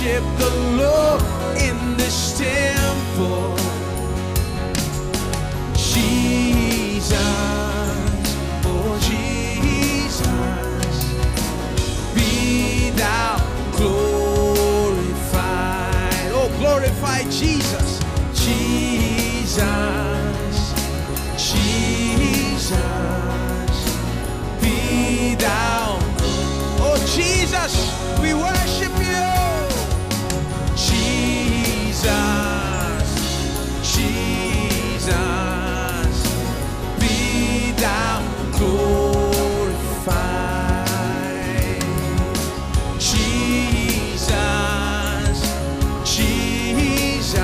worship the Lord in this temple. Jesus, oh Jesus, be thou glorified. Oh, glorify Jesus. Jesus, Jesus, be thou. Oh Jesus, we worship you. Jesus, Jesus, be thou glorified. Jesus, Jesus,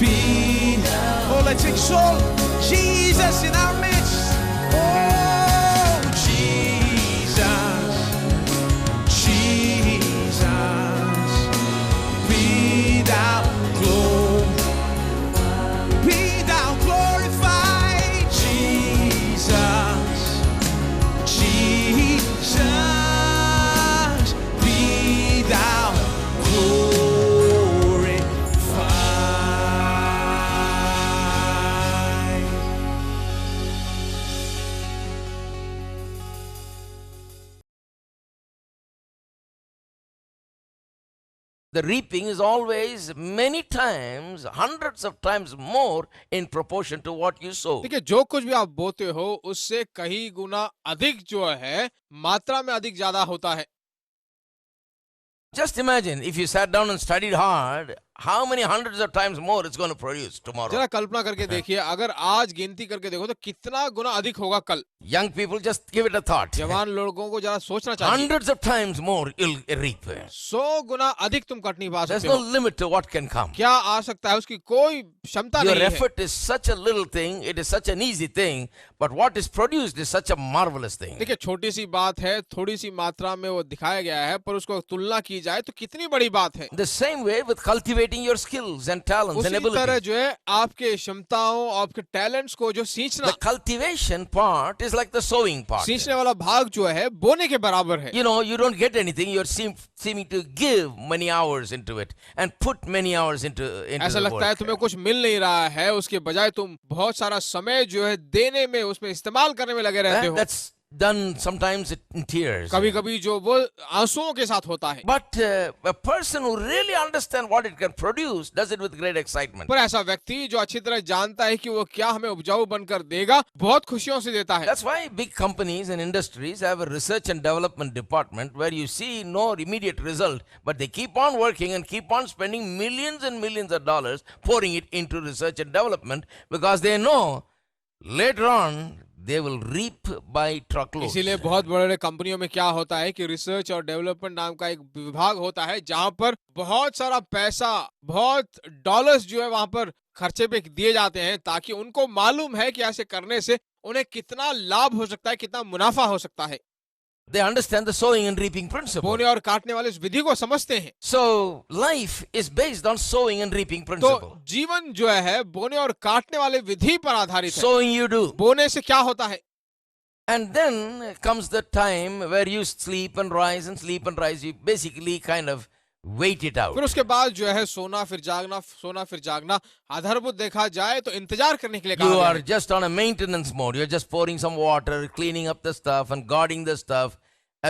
be thou. Oh, let's exalt Jesus in our midst. Oh, Jesus, Jesus, be thou glorified. Jesus, Jesus, be thou glorified. The reaping is always many times, hundreds of times more in proportion to what you sow. देखिए, जो कुछ भी आप बोते हो उससे कई गुना अधिक जो है मात्रा में अधिक ज्यादा होता है. Just imagine if you sat down and studied hard, how many hundreds of times more it's going to produce tomorrow. जरा कल्पना करके देखिए, अगर आज गिनती करके देखो तो कितना गुना अधिक होगा कल. Young people, just give it a thought. जवान लोगों को जरा सोचना चाहिए. Hundreds of times more you'll reap. 100 गुना अधिक तुम कटनी पा There's सकते no हो. limit to what can come. क्या आ सकता है उसकी कोई क्षमता Your नहीं है. effort is such a little thing, it is such an easy thing, but what is produced is such a marvelous thing. देखिए, छोटी सी बात है, थोड़ी सी मात्रा में वो दिखाया गया है, पर उसको तुलना की जाए तो कितनी बड़ी बात है. The same way with cultivating your skills and talents and उसी तरह abilities. जो है आपके क्षमताओं, आपके टैलेंट्स को जो सींचना, The cultivation part is like the sowing part. सींचने वाला भाग जो है बोने के बराबर है. You know, you don't get anything, you're seeming to give many hours into it and put many hours into ऐसा the लगता है work. तुम्हें कुछ मिल नहीं रहा है, उसके बजाय तुम बहुत सारा समय जो है देने में, उसमें इस्तेमाल करने में लगे रहते हो. That's done sometimes in tears. कभी-कभी जो वो आंसुओं के साथ होता है. But a person who really understands what it can produce does it with great excitement. पर ऐसा व्यक्ति जो अच्छी तरह जानता है कि वो क्या हमें उपजाऊ बनकर देगा, बहुत खुशियों से देता है. That's why big companies and industries have a research and development department where you see no immediate result, but they keep on working and keep on spending millions and millions of dollars pouring it into research and development because they know later on they will reap by truckloads. इसीलिए बहुत बड़े कंपनियों में क्या होता है कि research और डेवलपमेंट नाम का एक विभाग होता है जहां पर बहुत सारा पैसा, बहुत डॉलर्स जो है वहां पर खर्चे पे दिए जाते हैं ताकि उनको मालूम है कि ऐसे करने से उन्हें कितना लाभ हो सकता है, कितना मुनाफा हो सकता है. They understand the sowing and reaping principle. बोने और काटने वाले इस विधि को समझते हैं. So life is based on sowing and reaping तो principle. जीवन जो है बोने और काटने वाले विधि पर आधारित है. Sowing you do. बोने से क्या होता है? And then comes the time where you sleep and rise and sleep and rise. You basically kind of wait it out. फिर उसके बाद जो है सोना फिर जागना, सोना फिर जागना. आधारभूत देखा जाए तो इंतजार करने के लिए You कहा गया are है. just on a maintenance mode. You're just pouring some water, cleaning up the stuff and guarding the stuff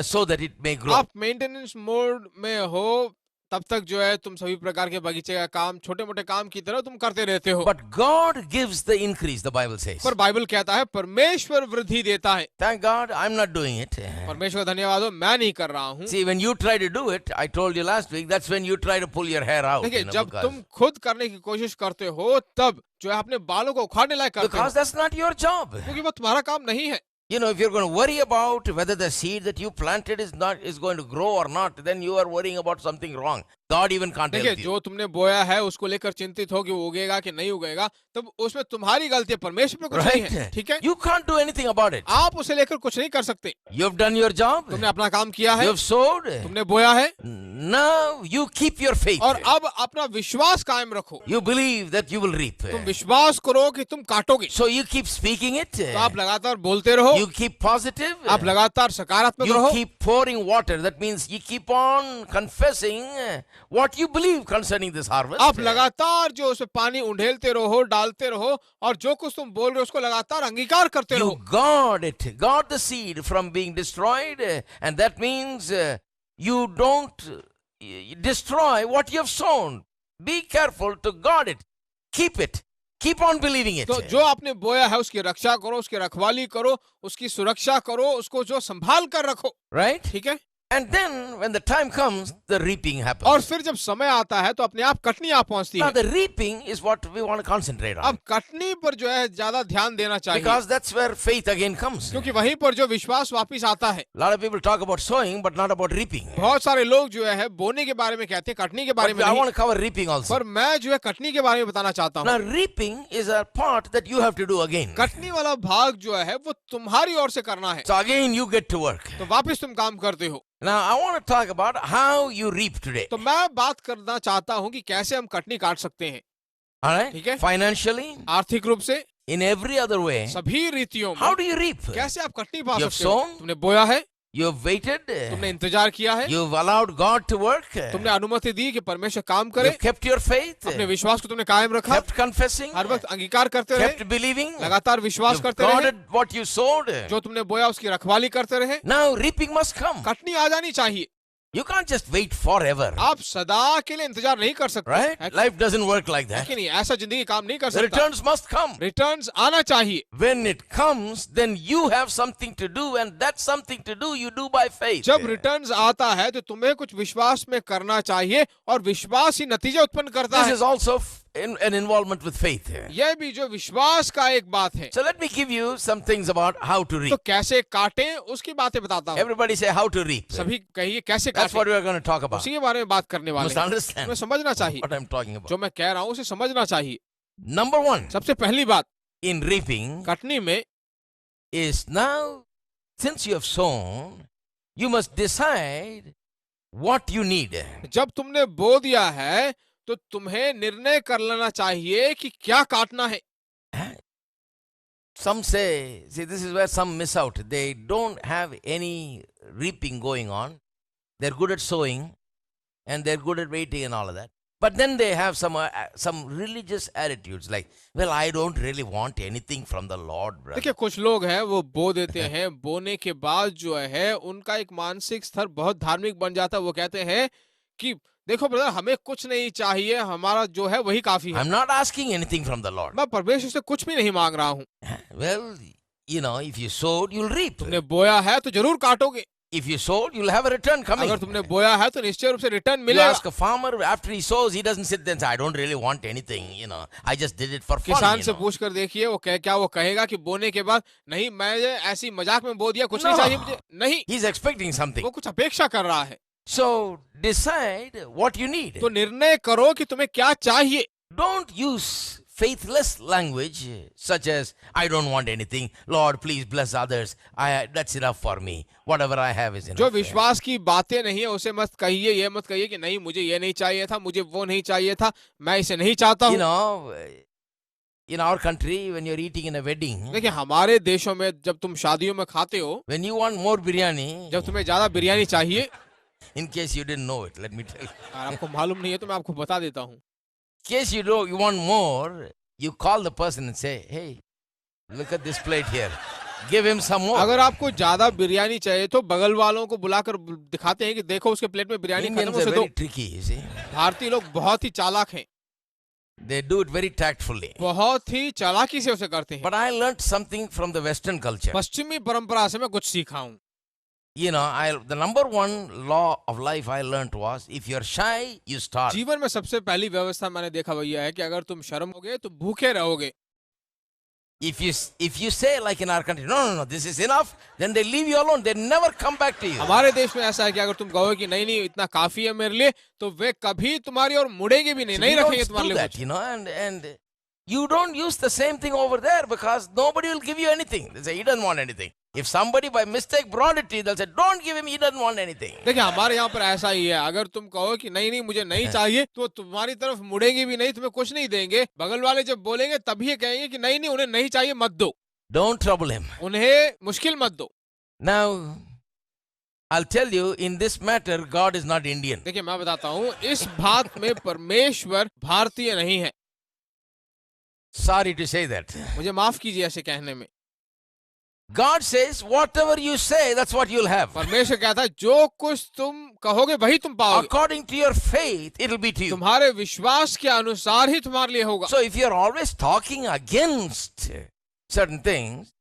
so that it may grow. आप मेंटेनेंस मोड में हो तब तक जो है तुम सभी प्रकार के बगीचे का काम, छोटे मोटे काम की तरह तुम करते रहते हो. But God gives the increase, the Bible says. पर बाइबल कहता है परमेश्वर वृद्धि देता है. Thank God, I'm not doing it. परमेश्वर धन्यवाद हो, मैं नहीं कर रहा हूँ. See, when you try to do it, I told you last week, that's when you try to pull your hair out. देखिए, जब तुम खुद करने की कोशिश करते हो तब जो है अपने बालों को उखाड़ने लायक करते हो, Because that's not your job. क्योंकि वो तुम्हारा काम नहीं है. You know, if you're going to worry about whether the seed that you planted is going to grow or not, then you are worrying about something wrong. God even can't देखिए, help you. जो तुमने बोया है उसको लेकर चिंतित हो कि वो उगेगा कि नहीं उगेगा, तब उसमें तुम्हारी गलती है, परमेश्वर में कुछ नहीं है. ठीक है, You can't do anything about it. आप उसे लेकर कुछ नहीं कर सकते. You've done your job. तुमने अपना काम किया है, You've sowed. तुमने बोया है, Now you keep your faith. और अब अपना विश्वास कायम रखो. You believe that you will reap. तुम विश्वास करो कि तुम काटोगे, So you keep speaking it. तो आप लगातार बोलते रहो. You keep positive. आप लगातार सकारात्मक You रहो, keep pouring water. That means you keep on confessing what you believe concerning this harvest. आप लगातार जो उसमें पानी उंडेलते रहो, डालते रहो, और जो कुछ तुम बोल रहे हो उसको लगातार अंगीकार करते You रहो। guard the seed from being destroyed, and that means you don't destroy what you have sown. Be careful to guard it. Keep it. Keep on believing it. तो जो आपने बोया है उसकी रक्षा करो, उसकी रखवाली करो, उसकी सुरक्षा करो, उसको जो संभाल कर रखो, Right? ठीक है? And then when the time comes, the reaping happens. और फिर जब समय आता है तो अपने आप कटनी आ पहुंचती Now है। the reaping is what we want to concentrate on. अब कटनी पर जो है ज्यादा ध्यान देना चाहिए, Because that's where faith again comes. क्योंकि वहीं पर जो विश्वास वापिस आता है। A lot of people talk about sowing, but not about reaping. बहुत सारे लोग जो है बोने के बारे में कहते हैं, कटनी के बारे But में I नहीं। want to cover reaping also. पर मैं जो है कटनी के बारे में बताना चाहता हूँ। Now reaping is a part that you have to do again. Katni वाला भाग जो है वो तुम्हारी ओर से करना है, So again you get to work. तो वापिस तुम काम करते हो। Now I want to talk about how you reap today. तो मैं बात करना चाहता हूँ कि कैसे हम कटनी काट सकते हैं, All right? ठीक है? Financially, आर्थिक रूप से, in every other way. सभी रीतियों How में। do you reap? कैसे आप कटनी पा You have सकते हो? sown? तुमने बोया है, You have waited. तुमने इंतजार किया है, You've allowed God to work. तुमने अनुमति दी कि परमेश्वर काम करे, You've kept your faith. अपने विश्वास को तुमने कायम रखा, Kept confessing. हर वक्त अंगीकार करते रहे, Kept believing. लगातार विश्वास You've करते रहे, guarded what you sowed. जो तुमने बोया उसकी रखवाली करते रहे। Now reaping must come. Katni आ जानी चाहिए। You can't just wait forever. आप सदा के लिए इंतजार नहीं कर सकते, Right? है Life doesn't work like that. कि नहीं? ऐसा जिंदगी काम नहीं कर The सकता। returns must come. रिटर्न्स आना चाहिए। When it comes, then you have something to do, and that something to do you do by faith. जब रिटर्न्स आता है तो तुम्हें कुछ विश्वास में करना चाहिए, और विश्वास ही नतीजा उत्पन्न करता This है। is also an involvement with faith. यह भी जो विश्वास का एक बात है। So let me give you some things about how to तो reap. कैसे काटें उसकी बातें बताता हूँ। Everybody say how to reap. सभी कहिए कैसे That's काटें, what we are going to talk about. उसी के बारे में बात करने You वाले must हैं। understand तुम्हें समझना चाहिए, what I'm talking about. जो मैं कह रहा हूँ उसे समझना चाहिए। Number one सबसे पहली बात in reaping कटनी में, is now, since you have sown, you must decide what you need. जब तुमने बो दिया है तो तुम्हें निर्णय कर लेना चाहिए कि क्या काटना है। Some say, see, this is where some miss out. They don't have any reaping going on. They're good at sowing and they're good at waiting and all of that. But then they have some religious attitudes like, well, I don't really want anything from the Lord, brother. देखिए कुछ लोग हैं वो बो देते हैं, बोने के बाद जो है उनका एक मानसिक स्तर बहुत धार्मिक बन जाता है। वो कहते हैं कि देखो ब्रदर, हमें कुछ नहीं चाहिए, हमारा जो है वही काफी है। I'm not asking anything from the Lord. मैं परमेश्वर से कुछ भी नहीं मांग रहा हूँ। Well, you know, if you sowed, you'll reap. तुमने बोया है तो जरूर काटोगे। If you sowed, you'll have a return coming. अगर तुमने बोया है तो निश्चय रूप से रिटर्न You मिलेगा। ask a farmer after he sows, he doesn't sit there and say, I don't really want anything, you know, I just did it for fun. किसान You से know. पूछ कर देखिए वो क्या वो कहेगा कि बोने के बाद नहीं, मैं ऐसी मजाक में बो दिया, कुछ नहीं No. चाहिए मुझे। नहीं, He's expecting something. वो कुछ अपेक्षा कर रहा है। So decide what you need. तो निर्णय करो कि तुम्हें क्या चाहिए। Don't use faithless language such as, I don't want anything, Lord, please bless others. That's enough for me. Whatever I have is enough. जो विश्वास की बातें नहीं है उसे मत कहिए, ये मत कहिए कि नहीं मुझे ये नहीं चाहिए था, मुझे वो नहीं चाहिए था, मैं इसे नहीं चाहता You हूँ। know, in our country, when you're eating in a wedding, देखिए हमारे देशों में जब तुम शादियों में खाते हो, when you want more biryani, जब तुम्हें ज्यादा बिरयानी चाहिए, in case you didn't know it, let me tell you. और आपको मालूम नहीं है तो मैं आपको बता देता हूँ। In case you want more, you call the person and say, hey, look at this plate here. Give him some more. अगर आपको ज्यादा बिरयानी चाहिए तो बगल वालों को बुलाकर दिखाते हैं कि देखो उसके प्लेट में बिरयानी खत्म, Indians are उसे दो। very tricky, you see. भारतीय लोग बहुत ही चालाक हैं, They do it very tactfully. बहुत ही चालाकी से उसे करते हैं। But I learnt something from the Western culture. पश्चिमी परंपरा से मैं कुछ सीखा हूँ। You know, the number one law of life I learnt was, if you're shy, you starve. जीवन में सबसे पहली व्यवस्था मैंने देखा वही है कि अगर तुम शर्म होगे तो भूखे रहोगे। If you say like in our country, no, this is enough, then they leave you alone. They never come back to you. हमारे देश में ऐसा है कि अगर तुम कहो कि नहीं इतना काफी है मेरे लिए, तो वे कभी तुम्हारी ओर मुड़ेंगे भी नहीं, So नहीं we रखेंगे don't तुम्हारे do लिए that, कुछ। you know, and you don't use the same thing over there because nobody will give you anything. They say he doesn't want anything. If somebody by mistake brought it to you, they'll say, don't give him, he doesn't want anything. देखिए हमारे यहाँ पर ऐसा ही है, अगर तुम कहो कि नहीं मुझे नहीं चाहिए तो तुम्हारी तरफ मुड़ेंगे भी नहीं, तुम्हें कुछ नहीं देंगे। बगल वाले जब बोलेंगे तभी ये कहेंगे कि नहीं उन्हें नहीं चाहिए, मत दो। Don't trouble him. उन्हें मुश्किल मत दो। Now, I'll tell you, in this matter, God is not Indian. देखिए मैं बताता हूँ, इस बात में परमेश्वर भारतीय नहीं है। Sorry to say that. मुझे माफ कीजिए ऐसे कहने में। God says, whatever you say, that's what you'll have. परमेश्वर कहता है जो कुछ तुम कहोगे वही तुम पाओगे। According to your faith, it'll be to you. तुम्हारे विश्वास के अनुसार ही तुम्हारे लिए होगा। So if you're always talking against certain things,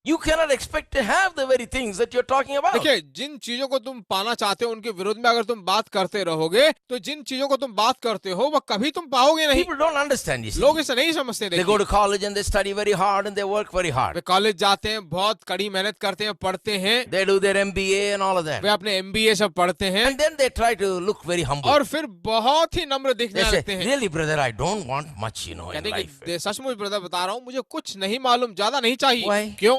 you cannot expect to have the very things that you're talking about. देखिए जिन चीजों को तुम पाना चाहते हो उनके विरोध में अगर तुम बात करते रहोगे तो जिन चीजों को तुम बात करते हो वह कभी तुम पाओगे नहीं। People don't understand, you see. लोग इसे नहीं समझते। They go to college and they study very hard and they work very hard. Way college जाते हैं, बहुत कड़ी मेहनत करते हैं, पढ़ते हैं, They do their MBA and all of that. वे अपने MBA सब पढ़ते हैं And then they try to look very humble. और फिर बहुत ही नम्र They दिखने say, लगते हैं। really brother, I don't want much, in कहते हैं life. कि सचमुच ब्रदर बता रहा हूँ, मुझे कुछ नहीं मालूम, ज्यादा नहीं चाहिए। Why? क्यों?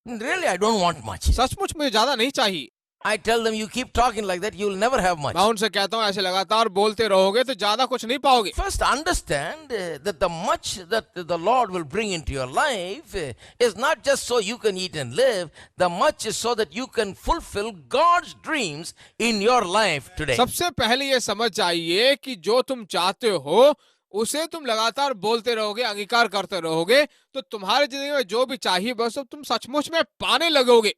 Really, I don't want much. सचमुच मुझे ज्यादा नहीं चाहिए। I tell them, you keep talking like that, you'll never have much. मैं उनसे कहता हूँ ऐसे लगातार बोलते रहोगे तो ज्यादा कुछ नहीं पाओगे। First, understand that the much that the Lord will bring into your life is not just so you can eat and live. The much is so that you can fulfill God's dreams in your life today. सबसे पहले ये समझ जाइए कि जो तुम चाहते हो उसे तुम लगातार बोलते रहोगे, अंगीकार करते रहोगे तो तुम्हारी जिंदगी में जो भी चाहिए बस तुम सचमुच में पाने लगोगे।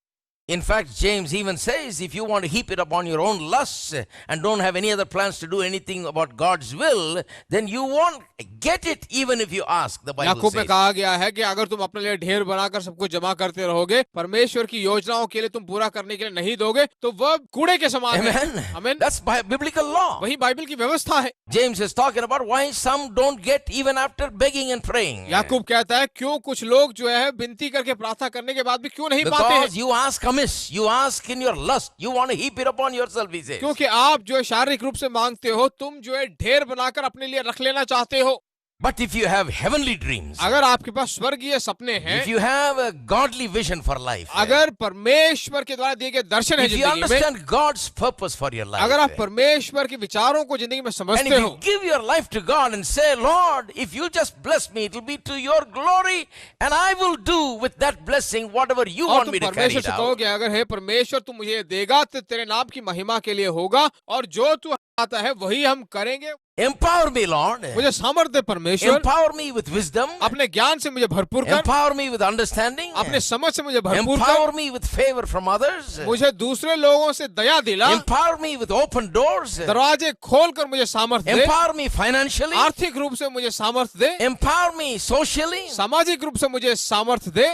In fact, James even says, if you want to heap it upon your own lusts and don't have any other plans to do anything about God's will, then you won't get it even if you ask, the Bible याकूब में says. कहा गया है कि अगर तुम अपने लिए ढेर बनाकर सब कुछ जमा करते रहोगे, परमेश्वर की योजनाओं के लिए तुम पूरा करने के लिए नहीं दोगे तो वह कूड़े के समान है। Amen. Amen. That's biblical law. वही बाइबल की व्यवस्था है। James is talking about why some don't get even after begging and praying. याकूब कहता है क्यों कुछ लोग जो है विनती करके प्रार्थना करने के बाद भी क्यों नहीं पाते हैं? Because you ask amiss, you ask in your lust, you want to heap it upon yourself, he says. क्योंकि आप जो है शारीरिक रूप से मांगते हो, तुम जो है ढेर बनाकर अपने लिए रख लेना चाहते हो। But if you have heavenly dreams, अगर आपके पास स्वर्गीय सपने हैं, if you have a godly vision for life, अगर परमेश्वर के द्वारा दिए गए दर्शन है if you जिंदगी में, understand God's purpose for your life, अगर आप परमेश्वर के विचारों को जिंदगी में and समझते if हो you give your life to God and say, Lord, if you just bless me, it will be to your glory, and I will do with that blessing whatever you और want तुम me to carry परमेश्वर it से out. कहोगे अगर हे परमेश्वर तू मुझे ये देगा तो तेरे नाम की महिमा के लिए होगा और जो तू आता है वही हम करेंगे। Empower me, Lord. मुझे सामर्थ्य दे परमेश्वर, Empower me with wisdom. अपने ज्ञान से मुझे भरपूर कर, Empower me with understanding. अपने समझ से मुझे भरपूर Empower कर, me with favor from others. मुझे दूसरे लोगों से दया दिला, Empower me with open doors. दरवाजे खोल कर मुझे सामर्थ्य दे, Empower me financially. आर्थिक रूप से मुझे सामर्थ्य दे, Empower me socially. सामाजिक रूप से मुझे सामर्थ्य दे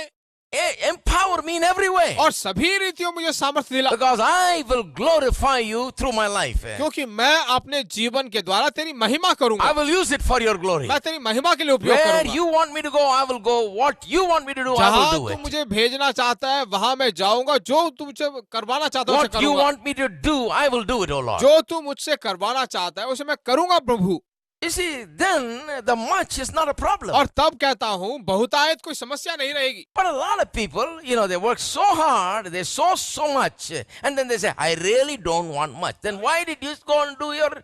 Empower me in every way. और सभी रीतियों मुझे सामर्थ्य दिला, Because I will glorify you through my life. क्योंकि मैं अपने जीवन के द्वारा तेरी महिमा करूंगा। I will use it for your glory. मैं तेरी महिमा के लिए उपयोग Where करूंगा। you want me to go, I will go. What you want me to do, I जहाँ will do तू it. मुझे भेजना चाहता है वहां मैं जाऊंगा, जो तू मुझे करवाना चाहता है उसे What you करूंगा, want me to do, I will do it, O Lord. जो तू मुझसे करवाना चाहता है उसे मैं करूंगा प्रभु। You see, then the much is not a problem. और तब कहता हूँ बहुतायत कोई समस्या नहीं रहेगी। But a lot of people, they work so hard, they sow so much, and then they say, I really don't want much. Then why did you go and do your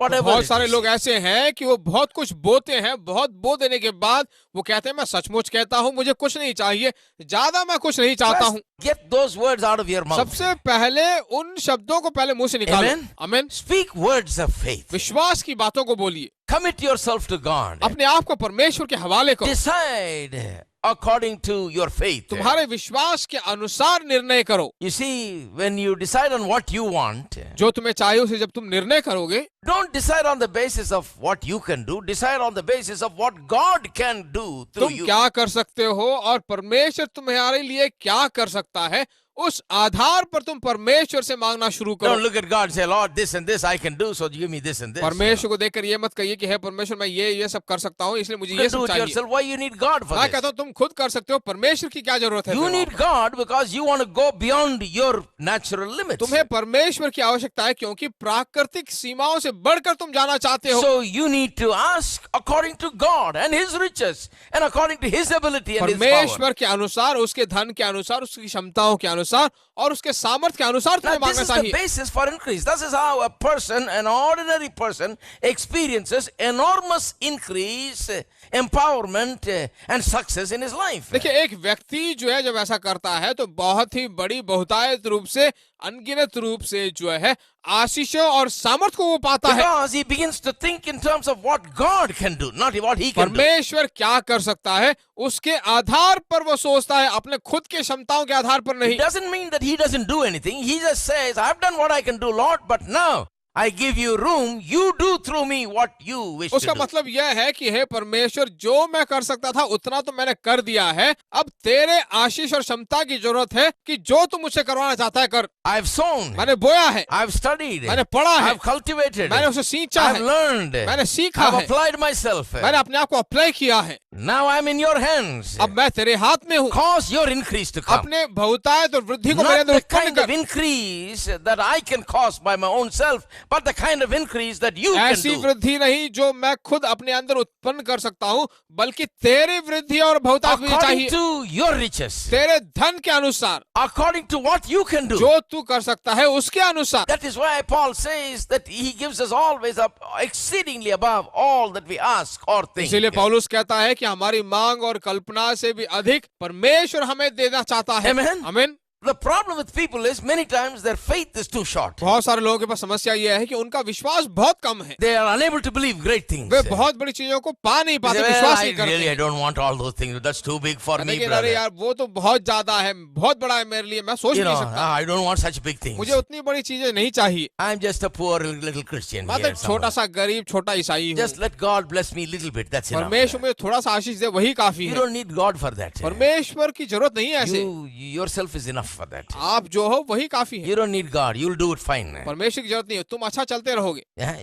whatever? बहुत सारे लोग ऐसे हैं कि वो बहुत कुछ बोते हैं, बहुत बो देने के बाद वो कहते हैं मैं सचमुच कहता हूँ मुझे कुछ नहीं चाहिए, ज्यादा मैं कुछ नहीं चाहता हूँ। Get those words out of your mouth. सबसे पहले उन शब्दों को पहले मुंह से निकालो। Amen. आमीन। Speak words of faith. विश्वास की बातों को बोलिए, Commit yourself to God. अपने आप को परमेश्वर के हवाले करो, Decide according to your faith. तुम्हारे विश्वास के अनुसार निर्णय करो। You see, when you decide on what you want, जो तुम्हें चाहिए उसे जब तुम निर्णय करोगे, don't decide on the basis of what you can do. Decide on the basis of what God can do through तुम you. क्या कर सकते हो और परमेश्वर तुम्हारे लिए क्या कर सकता है, उस आधार पर तुम परमेश्वर से मांगना शुरू Don't करो। look at God and say, Lord, this and this I can do, so give me this and this. परमेश्वर को देखकर ये मत कहिए कि हे परमेश्वर मैं ये सब कर सकता हूँ इसलिए मुझे You ये can do सब it चाहिए। yourself. Why you need God for मैं this? कहता हूँ तुम खुद कर सकते हो, परमेश्वर की क्या जरूरत है? You need God because you want to go beyond your natural limits. तुम्हें परमेश्वर की आवश्यकता है क्योंकि प्राकृतिक सीमाओं से बढ़कर तुम जाना चाहते हो। So you need to ask according to God and His riches and according to His ability and His power. परमेश्वर के अनुसार, उसके धन के अनुसार, उसकी क्षमताओं के अनुसार अनुसार और उसके सामर्थ्य के अनुसार Now, तुम्हें this मांगना is the चाहिए। basis for increase. This is how a person, an ordinary person, experiences enormous increase, empowerment, and success in his life. देखिए, एक व्यक्ति जो है जब ऐसा करता है तो बहुत ही बड़ी बहुतायत रूप से, अनगिनत रूप से जो है आशीषों और सामर्थ को वो पाता है, Because he begins to think in terms of what God can do, not what he can do. परमेश्वर क्या कर सकता है उसके आधार पर वो सोचता है, अपने खुद के क्षमताओं के आधार पर It नहीं। doesn't mean that he doesn't do anything. He just says, I've done what I can do, Lord, but now I give you room. You do through me what you wish to उसका do. मतलब यह है कि हे परमेश्वर, जो मैं कर सकता था उतना तो मैंने कर दिया है, अब तेरे आशीष और क्षमता की जरूरत है कि जो तू मुझसे करवाना चाहता है कर। I've sown. मैंने बोया है, I've studied. मैंने पढ़ा है, I've cultivated. मैंने उसे सींचा I've है, learned. मैंने सीखा I've है, applied myself. मैंने अपने आप को अप्लाई किया है। Now I'm in your hands. अब मैं तेरे हाथ में हूँ, Cause your increase to come. अपने बहुतायत और वृद्धि को मेरे Not अंदर the उत्पन्न kind of कर। increase that I can cause by my own self, but the kind of increase that you can ऐसी do. वृद्धि नहीं जो मैं खुद अपने अंदर उत्पन्न कर सकता हूँ, बल्कि तेरी वृद्धि और बहुतायत मुझे According चाहिए, to your riches. तेरे धन के अनुसार, According to what you can do. जो तू कर सकता है उसके अनुसार। That is why Paul says that he gives us always up exceedingly above all that we ask or think. इसीलिए पौलुस कहता है कि हमारी मांग और कल्पना से भी अधिक परमेश्वर हमें देना चाहता है। Amen. आमीन। The problem with people is many times their faith is too short. बहुत सारे लोगों के पास समस्या यह है कि उनका विश्वास बहुत कम है, They are unable to believe great things. वे बहुत बड़ी चीजों को पा नहीं They पाते, say, well, विश्वास I नहीं करते। really I don't want all those things. That's too big for me, लेकिन अरे brother. यार वो तो बहुत ज्यादा है, बहुत बड़ा है मेरे लिए, मैं सोच You नहीं know, सकता, I don't want such big things. मुझे उतनी बड़ी चीजें नहीं चाहिए। I'm just a poor little Christian मैं तो here एक छोटा somewhere. सा गरीब छोटा ईसाई हूँ, Just let God bless me a little bit. That's enough. परमेश्वर मुझे थोड़ा सा आशीष दे वही काफी You है। don't need God for that. परमेश्वर की जरूरत नहीं है ऐसे, You yourself is enough for that. आप जो हो वही काफी है। You don't need God. You'll do it fine. परमेश्वर की जरूरत नहीं है, तुम अच्छा चलते रहोगे। Yeah,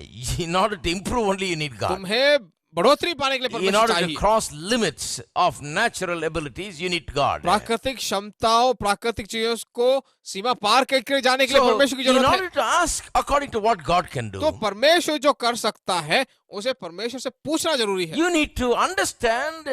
in order to improve only you need God. तुम्हें बढ़ोतरी पाने के लिए In परमेश्वर order to चाहिए। cross limits of natural abilities, you need God. प्राकृतिक क्षमताओं, प्राकृतिक चीजों को सीमा पार करके जाने के लिए So, परमेश्वर की in जरूरत है। order to ask according to what God can do, तो परमेश्वर जो कर सकता है उसे परमेश्वर से पूछना जरूरी है। you need to understand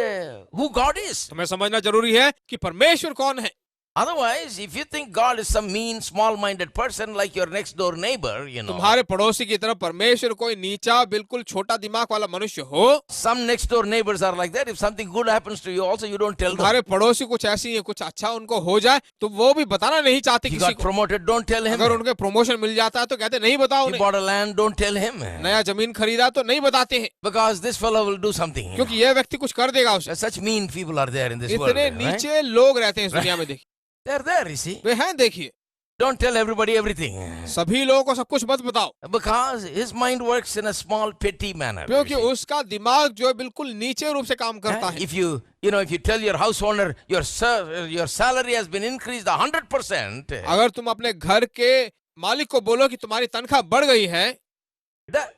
who God is. तुम्हें समझना जरूरी है कि परमेश्वर कौन है। Otherwise, if you think God is some mean, small-minded person like your next door neighbor, you know, तुम्हारे पड़ोसी की तरफ परमेश्वर कोई नीचा, बिल्कुल छोटा दिमाग वाला मनुष्य हो, some next door neighbors are like that. If something good happens to you, also you don't tell them. तुम्हारे पड़ोसी कुछ ऐसी है, कुछ अच्छा उनको हो जाए तो वो भी बताना नहीं चाहते He किसी got को। promoted, don't tell him. अगर उनके प्रमोशन मिल जाता है तो कहते नहीं बताओ He उन्हें। bought a land, don't tell him. नया जमीन खरीदा तो नहीं बताते हैं, Because this fellow will do something. क्योंकि यह व्यक्ति कुछ कर देगा उसे। Such mean people are there in this world. इतने Right? नीचे लोग रहते हैं इस दुनिया में, देखिए They're there, you see. वे हैं, देखिए। Don't tell everybody everything. सभी लोगों को सब कुछ मत बताओ, Because his mind works in a small, petty manner. you क्योंकि see. उसका दिमाग जो है बिल्कुल नीचे रूप से काम करता है। If you tell your house owner your salary has been increased 100%, अगर तुम अपने घर के मालिक को बोलो कि तुम्हारी तनख्वाह बढ़ गई है,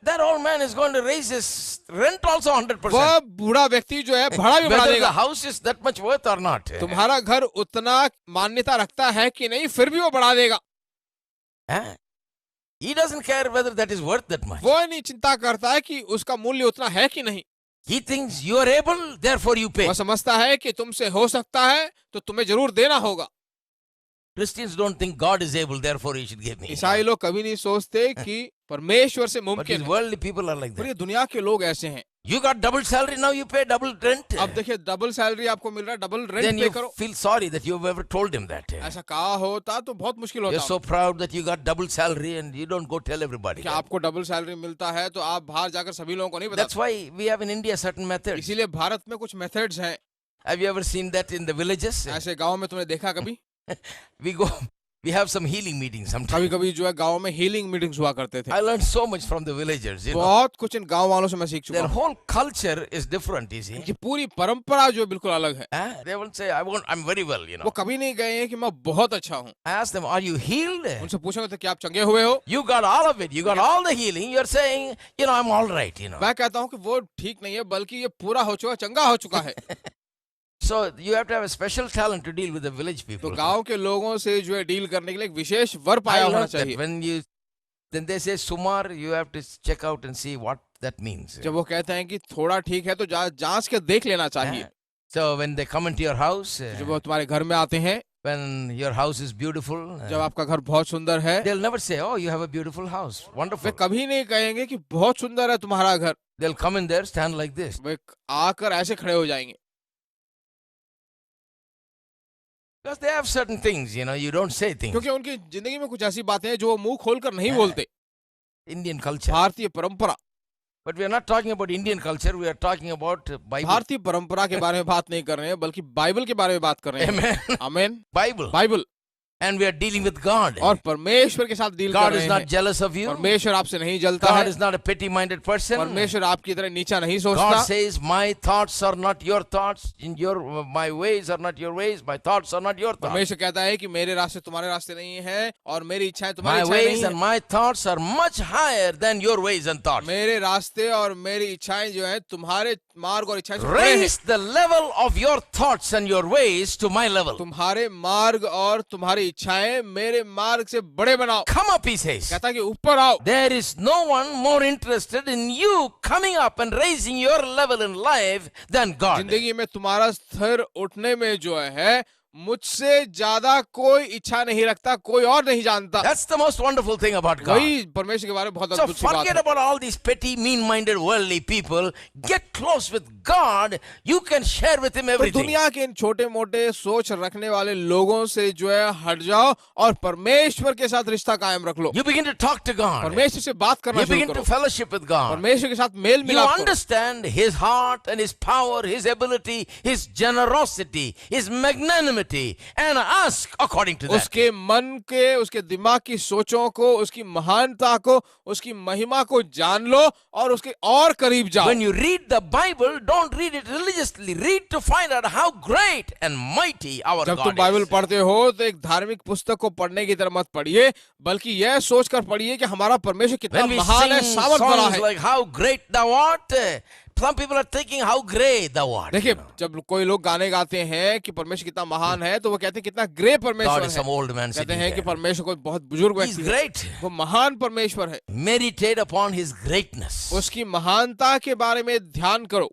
that old man is going to raise his rent also 100%. वह बूढ़ा व्यक्ति जो है भाड़ा भी बढ़ा Whether the देगा। house is that much worth or not. तुम्हारा घर उतना मान्यता रखता है कि नहीं, फिर भी वो बढ़ा देगा। He doesn't care whether that is worth that much. वो नहीं चिंता करता है कि उसका मूल्य उतना है कि नहीं। He thinks you are able, therefore you pay. वह समझता है कि तुमसे हो सकता है तो तुम्हें जरूर देना होगा। Christians don't think God is able, therefore he should give me. ईसाई लोग कभी नहीं सोचते कि परमेश्वर से But मुमकिन these है, worldly people are like पर that. ये दुनिया के लोग ऐसे हैं। You got double salary, now you pay double rent. अब देखिए, डबल सैलरी आपको मिल रहा है, डबल Then रेंट पे you करो। feel sorry that you've ever told him that. ऐसा कहा होता तो बहुत मुश्किल You're होता so proud that you got double salary and you don't go tell everybody. कि आपको डबल सैलरी मिलता है तो आप बाहर जाकर सभी लोगों को नहीं That's बताते। why we have in India certain methods. इसीलिए भारत में कुछ मेथड्स हैं। Have you ever seen that in the villages? ऐसे गांव में तुमने देखा कभी? We have some healing meetings कभी sometimes. कभी जो है गांव में हीलिंग मीटिंग्स हुआ करते थे। I learned so much from the villagers. बहुत कुछ इन गांव वालों से मैं सीख चुका Their हूँ। whole culture is different, you see. कि पूरी परंपरा जो बिल्कुल अलग है। They won't say, I'm very well, वो कभी नहीं गए हैं कि मैं बहुत अच्छा हूँ। I asked them, are you healed? उनसे पूछेंगे तो क्या आप चंगे हुए हो? You got all of it. You got all the healing. You're saying, I'm all right, मैं कहता हूँ कि वो ठीक नहीं है, बल्कि ये पूरा हो चुका, चंगा हो चुका है। So you have to have a special talent to deal with the village तो people. गांव के लोगों से जो है डील करने के लिए एक विशेष वर I पाया होना learned that चाहिए। then they say Sumar, you have to check out and see what that means. जब वो कहते हैं कि थोड़ा ठीक है तो जांच के देख लेना चाहिए। So when they come into your house, जब वो तुम्हारे घर में आते हैं, When your house is beautiful, जब आपका घर बहुत सुंदर है, they'll never say, "Oh, you have a beautiful house, way wonderful." कभी नहीं कहेंगे कि बहुत सुंदर है तुम्हारा घर। They'll come in there, stand like this. वे आकर ऐसे खड़े हो जाएंगे, Because they have certain things, you don't say things. क्योंकि उनकी जिंदगी में कुछ ऐसी बातें हैं जो वो मुंह खोलकर नहीं बोलते। Indian culture. भारतीय परंपरा, But we are not talking about Indian culture, we are talking about Bible. भारतीय परंपरा के बारे में बात नहीं कर रहे हैं, बल्कि बाइबल के बारे में बात कर रहे हैं। Amen. आमीन। Bible. Bible, And we are dealing with God. और परमेश्वर के साथ डील कर God रहे is हैं। not jealous of you. परमेश्वर आपसे नहीं जलता God है, is not a petty-minded person. परमेश्वर आपकी तरह नीचा नहीं God सोचता। says, "My thoughts are not your thoughts, my ways are not your ways, my thoughts are not your thoughts. परमेश्वर कहता है कि मेरे रास्ते तुम्हारे रास्ते नहीं हैं और मेरी इच्छाएं तुम्हारी My इच्छाएं ways नहीं and हैं। my thoughts are much higher than your ways and thoughts." मेरे रास्ते और मेरी इच्छाएं जो हैं तुम्हारे मार्ग और इच्छाएं से बड़े हैं। Raise the level of your thoughts and your ways to my level. तुम्हारे मार्ग और तुम्हारी इच्छाएं मेरे मार्ग से बड़े बनाओ। Come up, he says. कहता है कि ऊपर आओ। There is no one more interested in you coming up and raising your level in life than God. जिंदगी में तुम्हारा स्तर उठने में जो है मुझसे ज्यादा कोई इच्छा नहीं रखता, कोई और नहीं जानता। That's the most wonderful thing about God. वही परमेश्वर के बारे में बहुत So अद्भुत सी बात forget है। about all these petty, mean-minded, worldly people. Get close with God. You can share with Him तो everything. दुनिया के इन छोटे मोटे सोच रखने वाले लोगों से जो है हट जाओ और परमेश्वर के साथ रिश्ता कायम रख लो। You begin to talk to God. परमेश्वर से बात करना You शुरू begin to करो, fellowship with God. परमेश्वर के साथ मेल You मिलाप करो। understand His heart and His power, His ability, His generosity, His magnanimity, and ask according to that. उसके मन के, उसके दिमाग की सोचों को, उसकी महानता को, उसकी महिमा को जान लो और उसके और करीब जाओ। When you read the Bible, don't read it religiously. Read to find out how great and mighty our जब तुम God बाइबल is. पढ़ते हो तो एक धार्मिक पुस्तक को पढ़ने की तरह मत पढ़िए, बल्कि यह सोचकर पढ़िए कि हमारा परमेश्वर कितना When we महान है, sing सामर्थ बड़ा songs है। like how great thou art, some people are thinking how great thou art. देखिए, जब कोई लोग गाने गाते हैं कि परमेश्वर कितना महान है, तो वो कहते हैं कितना ग्रेट God परमेश्वर is some है। old man कहते sitting हैं कि there. परमेश्वर कोई बहुत बुजुर्ग He's व्यक्ति है, great. वो महान परमेश्वर है। Meditate upon His greatness. उसकी महानता के बारे में ध्यान करो,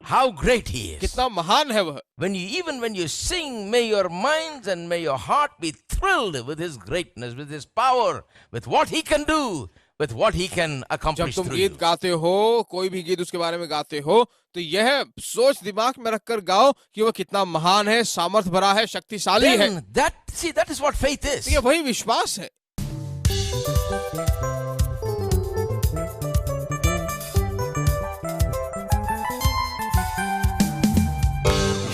How great He is. कितना महान है वह। Even when you sing, may your minds and may your heart be thrilled with His greatness, with His power, with what He can do, with what He can जब accomplish तुम through you. गीत गाते हो, कोई भी गीत उसके बारे में गाते हो, तो यह सोच दिमाग में रखकर गाओ कि वह कितना महान है, सामर्थ भरा है, शक्तिशाली है। Then that is what faith is. तो ये वही विश्वास है।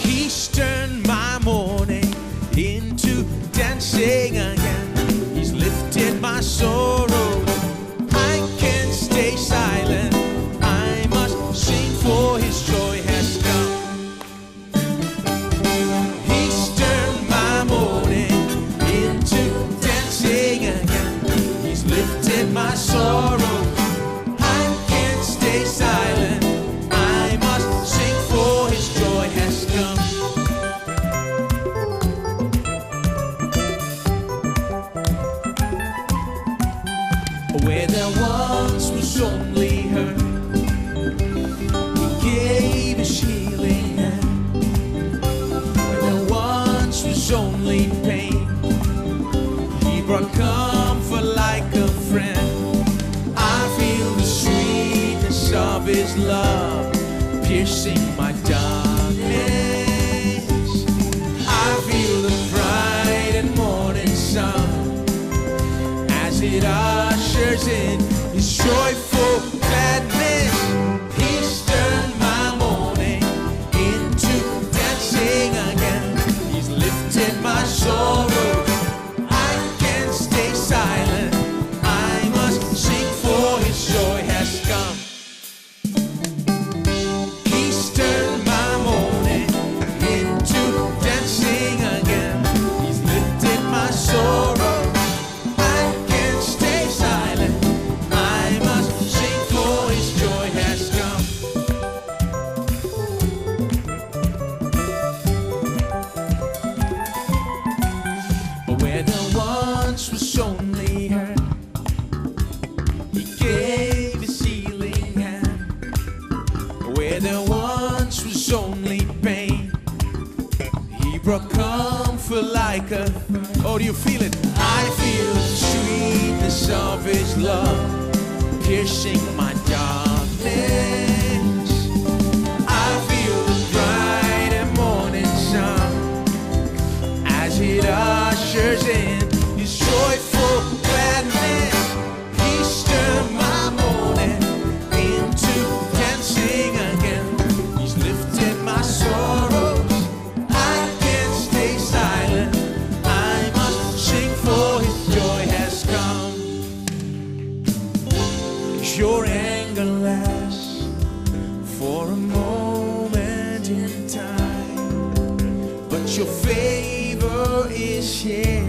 He's turned my morning into dancing again. He's lifted my sorrow. I can't stay silent. I must sing, for His joy has come. He's turned my morning into dancing again. He's lifted my sorrow. I can't stay silent. I must sing, for His joy has come. Where there once was only hurt, He gave His healing hand. Where there once was only pain, He brought comfort like a friend. I feel the sweetness of His love piercing my darkness. I feel the bright and morning sun as it ushers in His joyful gladness. He's turned my morning into dancing again. He's lifted my sorrow. I can't stay silent. I must sing, for His joy has come. He's turned my morning into dancing again. He's lifted my sorrow. I can't stay silent. I must sing, for His joy you feel it? I feel the sweetness of His love piercing my darkness. I feel the bright and morning sun as it ushers in His joyful gladness. He's turned my mourning into dancing again. He's lifted my sorrows. I can't stay silent. I must sing, for His joy has come. Your anger lasts for a moment in time, but your favor is here